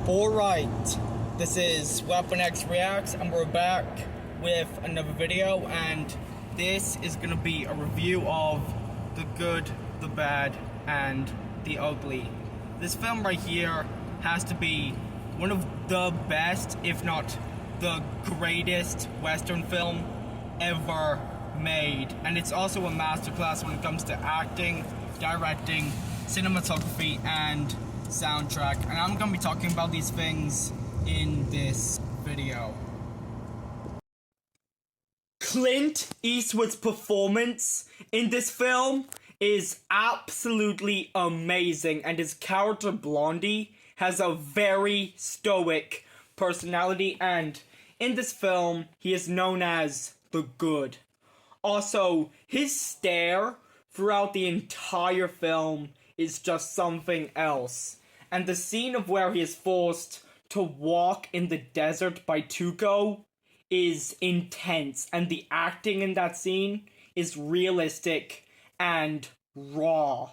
Alright, this is Weapon X Reacts, and we're back with another video, and this is gonna be a review of The Good, the Bad, and the Ugly. This film right here has to be one of the best, if not the greatest, Western film ever made. And it's also a masterclass when it comes to acting, directing, cinematography, and soundtrack. And I'm gonna be talking about these things in this video. Clint Eastwood's performance in this film is absolutely amazing, and his character Blondie has a very stoic personality, and in this film he is known as the Good. Also, his stare throughout the entire film is just something else. And the scene of where he is forced to walk in the desert by Tuco is intense, and the acting in that scene is realistic and raw.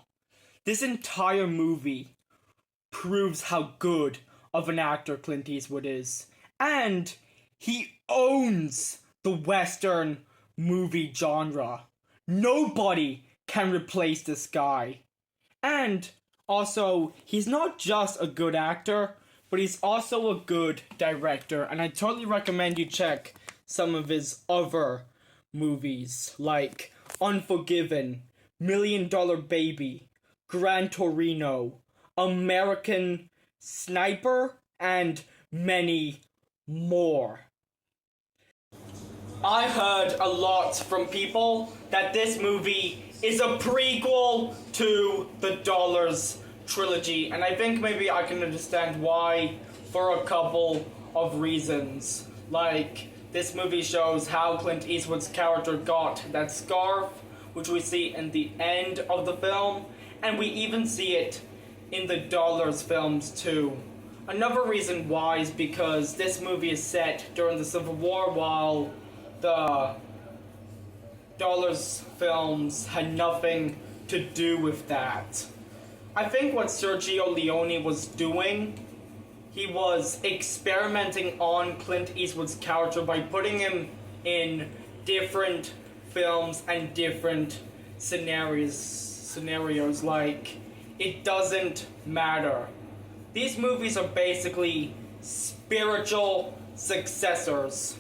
This entire movie proves how good of an actor Clint Eastwood is, and he owns the Western movie genre. Nobody can replace this guy. And also, he's not just a good actor, but he's also a good director, and I totally recommend you check some of his other movies, like Unforgiven, Million Dollar Baby, Gran Torino, American Sniper, and many more. I heard a lot from people that this movie is a prequel to the Dollars trilogy, and I think maybe I can understand why for a couple of reasons. Like, this movie shows how Clint Eastwood's character got that scarf, which we see in the end of the film, and we even see it in the Dollars films too. Another reason why is because this movie is set during the Civil War, while the Dollars films had nothing to do with that. I think what Sergio Leone was doing, he was experimenting on Clint Eastwood's character by putting him in different films and different scenarios like It Doesn't Matter. These movies are basically spiritual successors.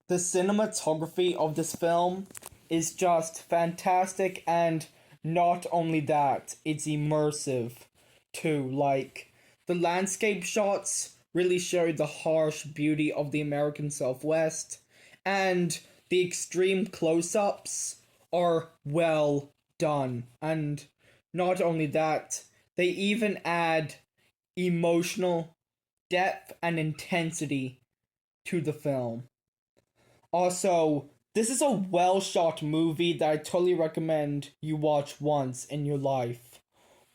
The cinematography of this film is just fantastic, and not only that, it's immersive too. Like, the landscape shots really show the harsh beauty of the American Southwest, and the extreme close-ups are well done. And not only that, they even add emotional depth and intensity to the film. Also, this is a well-shot movie that I totally recommend you watch once in your life.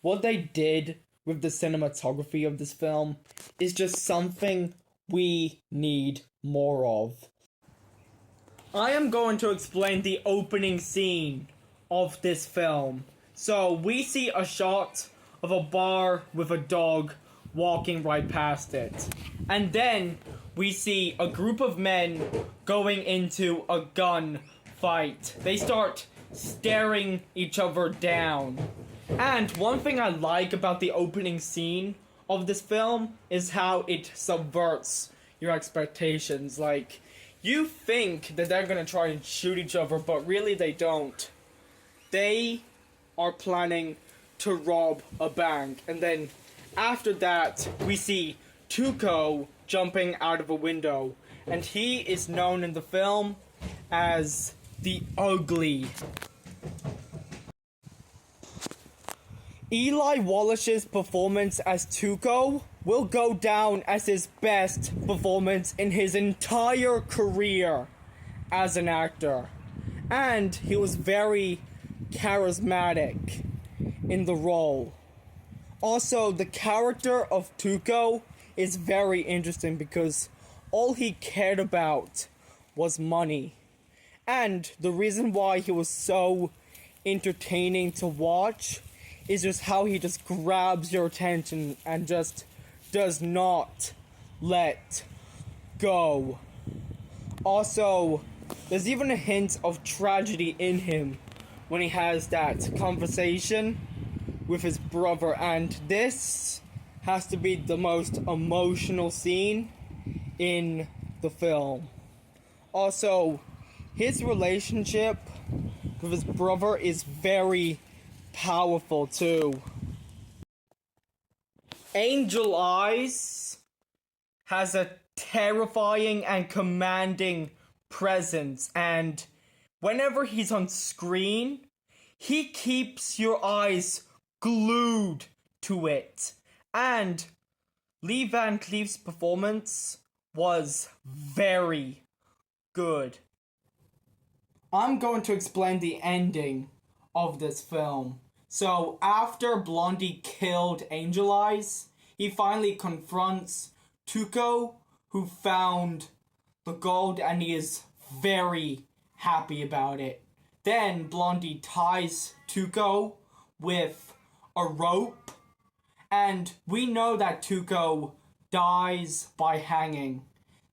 What they did with the cinematography of this film is just something we need more of. I am going to explain the opening scene of this film. So, we see a shot of a bar with a dog walking right past it. And then we see a group of men going into a gun fight. They start staring each other down. And one thing I like about the opening scene of this film is how it subverts your expectations. Like, you think that they're gonna try and shoot each other, but really they don't. They are planning to rob a bank, and then after that we see Tuco jumping out of a window, and he is known in the film as the Ugly. Eli Wallach's performance as Tuco will go down as his best performance in his entire career as an actor, and he was very charismatic in the role. Also, the character of Tuco is very interesting because all he cared about was money. And the reason why he was so entertaining to watch is just how he just grabs your attention and just does not let go. Also, there's even a hint of tragedy in him when he has that conversation with his brother, and this has to be the most emotional scene in the film. Also, his relationship with his brother is very powerful too. Angel Eyes has a terrifying and commanding presence, and whenever he's on screen, he keeps your eyes glued to it. And Lee Van Cleef's performance was very good. I'm going to explain the ending of this film. So, after Blondie killed Angel Eyes, he finally confronts Tuco, who found the gold, and he is very happy about it. Then Blondie ties Tuco with a rope, and we know that Tuco dies by hanging.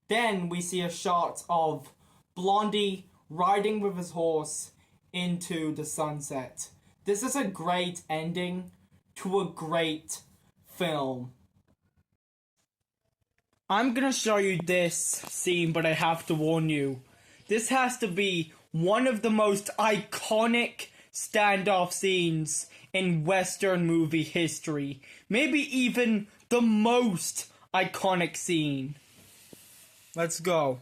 Then we see a shot of Blondie riding with his horse into the sunset. This is a great ending to a great film. I'm gonna show you this scene, but I have to warn you. This has to be one of the most iconic standoff scenes in Western movie history. Maybe even the most iconic scene. Let's go.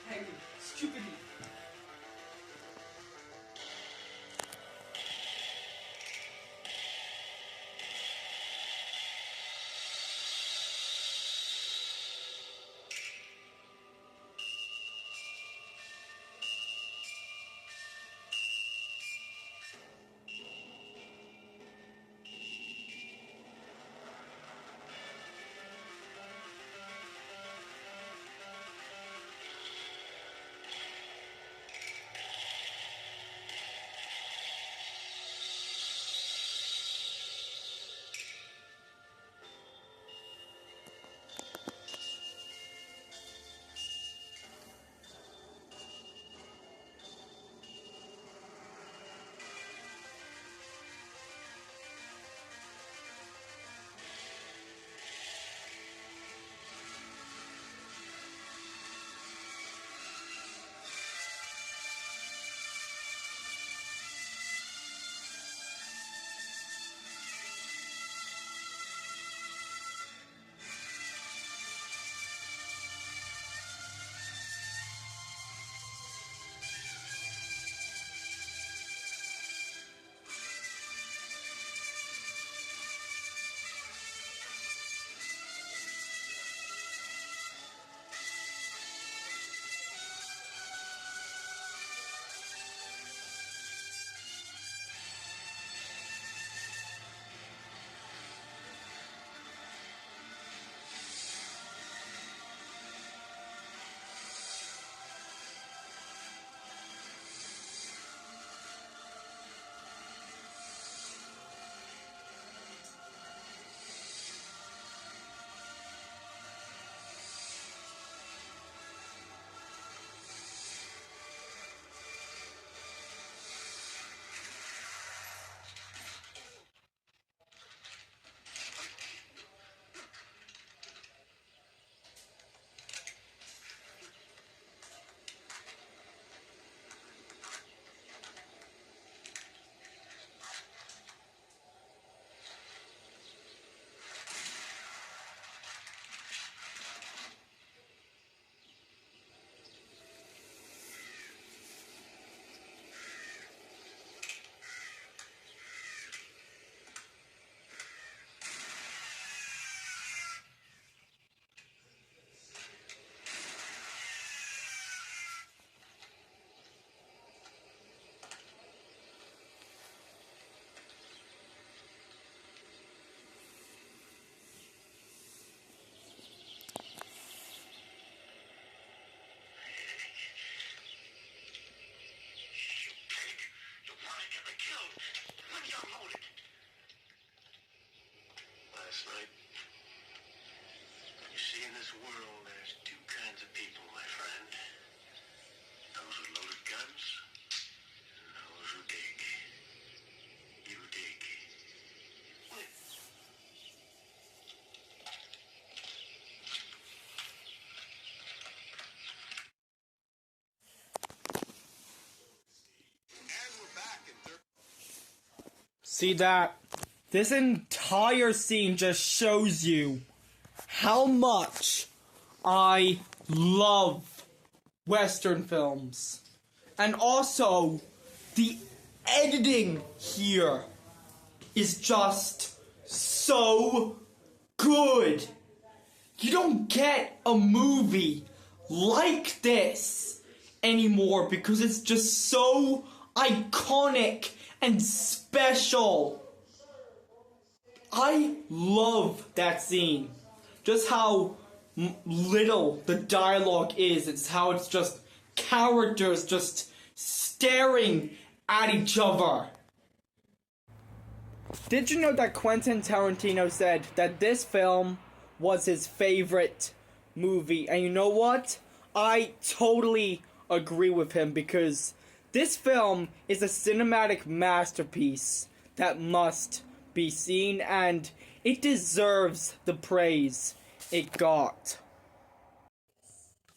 Hey, stupidity. last night. You see, in this world, there's two kinds of people, my friend. Those with loaded guns, and those who dig. You dig. And we're back in third. See that? This entire scene just shows you how much I love Western films. And also, the editing here is just so good. You don't get a movie like this anymore because it's just so iconic and special. I love that scene. Just how little the dialogue is. It's how it's just characters just staring at each other. Did you know that Quentin Tarantino said that this film was his favorite movie? And you know what? I totally agree with him because this film is a cinematic masterpiece that must be seen, and it deserves the praise it got.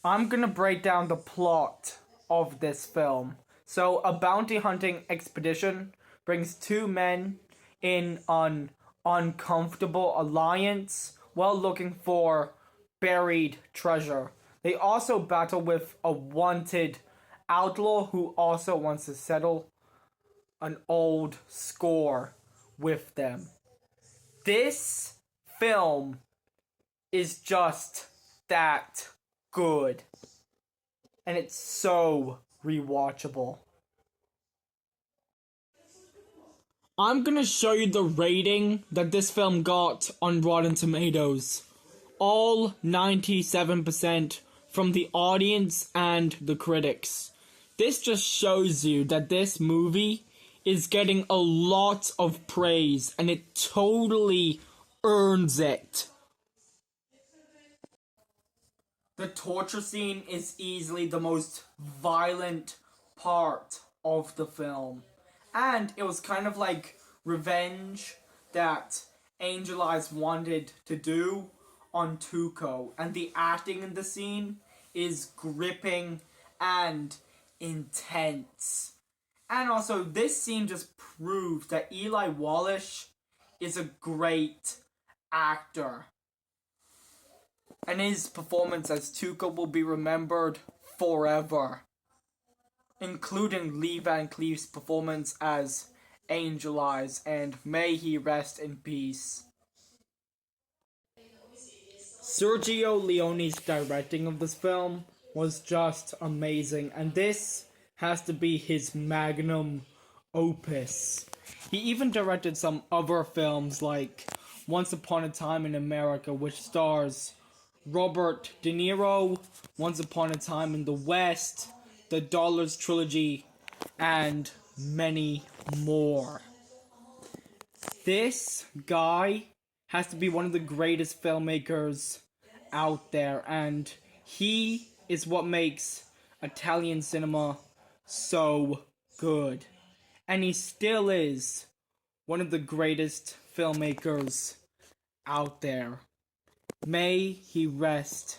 I'm gonna break down the plot of this film. So, a bounty hunting expedition brings two men in an uncomfortable alliance while looking for buried treasure. They also battle with a wanted outlaw who also wants to settle an old score with them. This film is just that good. And it's so rewatchable. I'm gonna show you the rating that this film got on Rotten Tomatoes. All 97% from the audience and the critics. This just shows you that this movie is getting a lot of praise and it totally earns it. The torture scene is easily the most violent part of the film. And it was kind of like revenge that Angel Eyes wanted to do on Tuco. And the acting in the scene is gripping and intense. And also, this scene just proves that Eli Wallach is a great actor. And his performance as Tuco will be remembered forever. Including Lee Van Cleef's performance as Angel Eyes, and may he rest in peace. Sergio Leone's directing of this film was just amazing, and this has to be his magnum opus. He even directed some other films like Once Upon a Time in America, which stars Robert De Niro, Once Upon a Time in the West, The Dollars Trilogy, and many more. This guy has to be one of the greatest filmmakers out there, and he is what makes Italian cinema so good. And he still is one of the greatest filmmakers out there. May he rest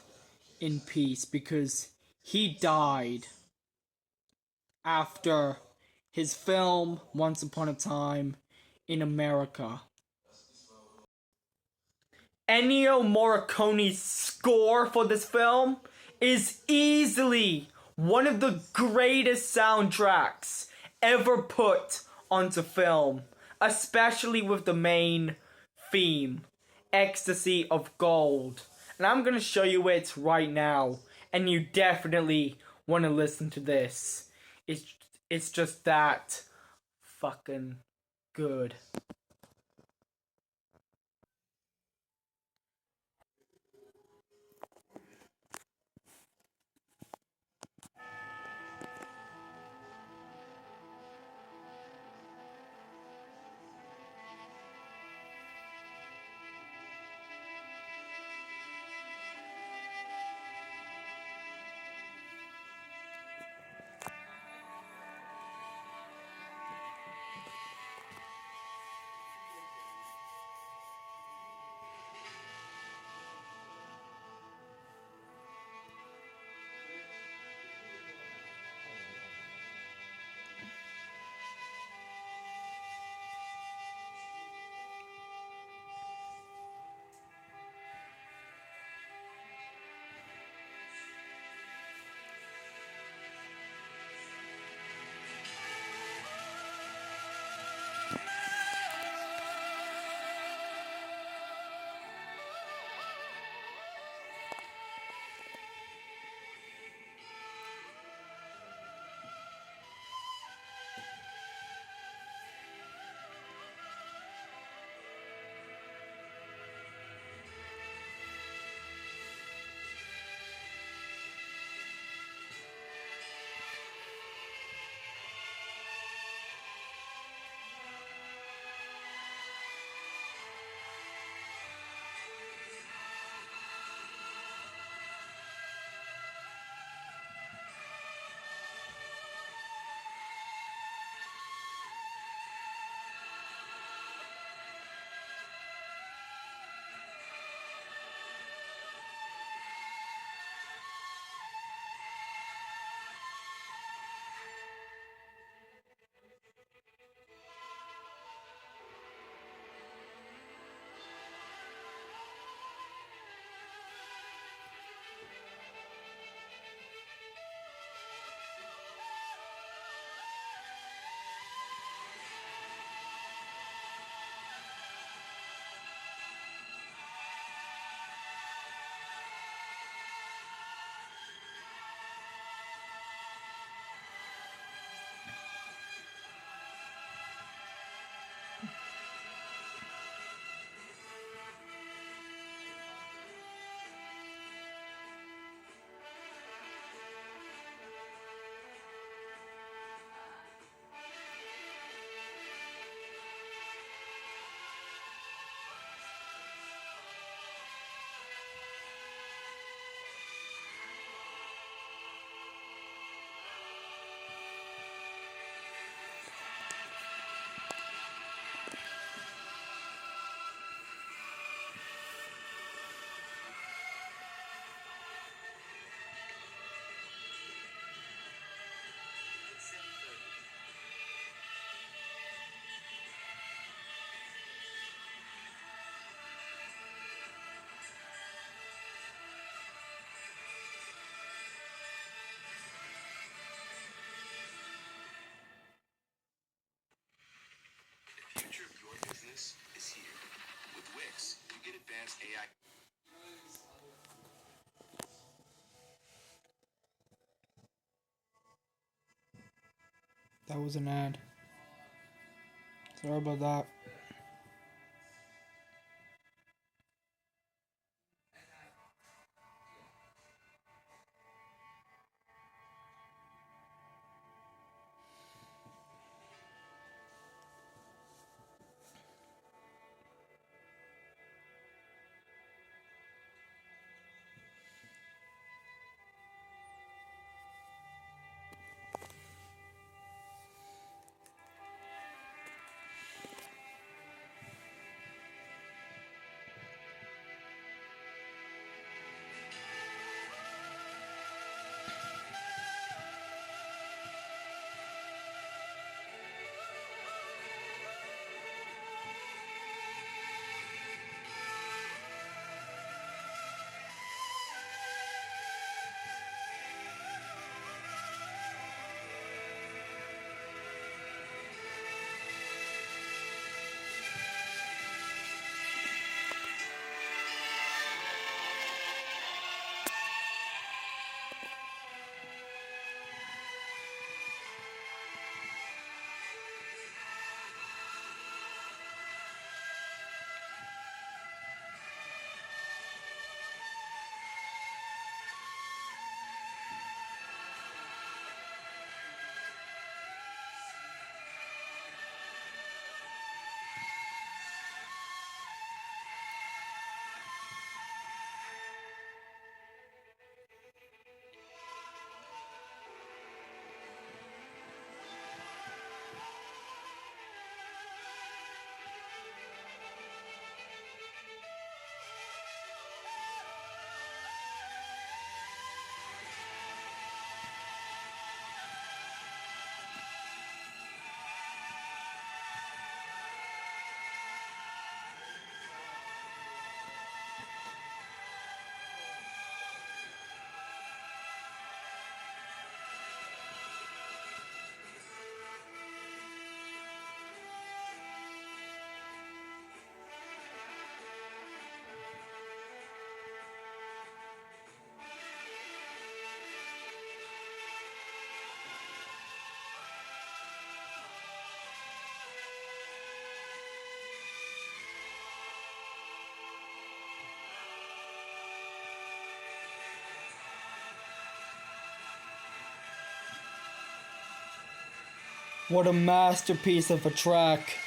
in peace because he died after his film Once Upon a Time in America. Ennio Morricone's score for this film is easily one of the greatest soundtracks ever put onto film, especially with the main theme, Ecstasy of Gold. And I'm gonna show you it right now, and you definitely want to listen to this. It's just that fucking good. Office is here. With Wix, you get advanced AI. That was an ad. Sorry about that. What a masterpiece of a track.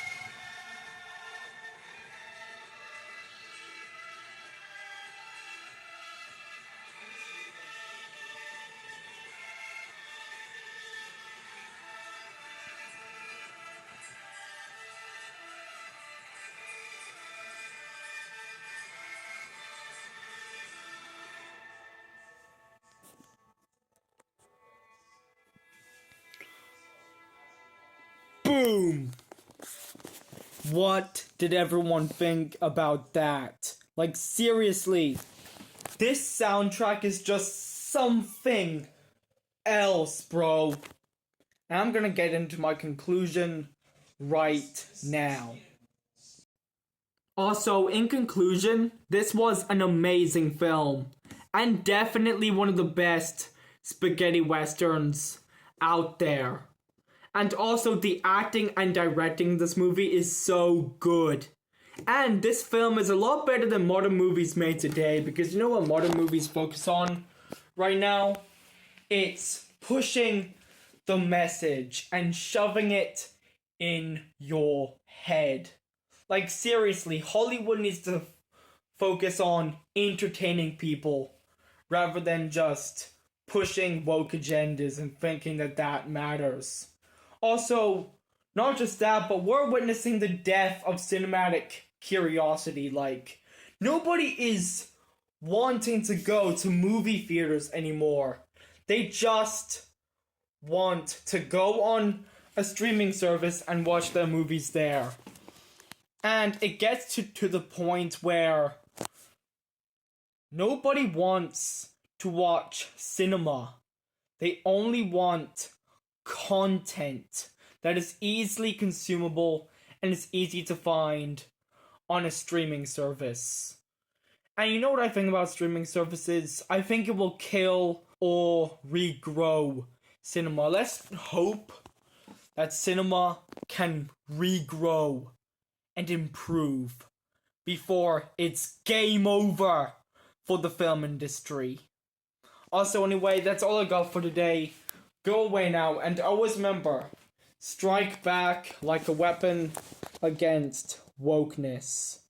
Boom! What did everyone think about that? Like, seriously, this soundtrack is just something else, bro. And I'm gonna get into my conclusion right now. Also, in conclusion, this was an amazing film. And definitely one of the best spaghetti westerns out there. And also, the acting and directing in this movie is so good. And this film is a lot better than modern movies made today, because you know what modern movies focus on right now? It's pushing the message and shoving it in your head. Like, seriously, Hollywood needs to focus on entertaining people rather than just pushing woke agendas and thinking that that matters. Also, not just that, but we're witnessing the death of cinematic curiosity. Like, nobody is wanting to go to movie theaters anymore. They just want to go on a streaming service and watch their movies there. And it gets to the point where nobody wants to watch cinema. They only want content that is easily consumable and it's easy to find on a streaming service. And you know what I think about streaming services? I think it will kill or regrow cinema. Let's hope that cinema can regrow and improve before it's game over for the film industry. Also, anyway, that's all I got for today. Go away now, and always remember, strike back like a weapon against wokeness.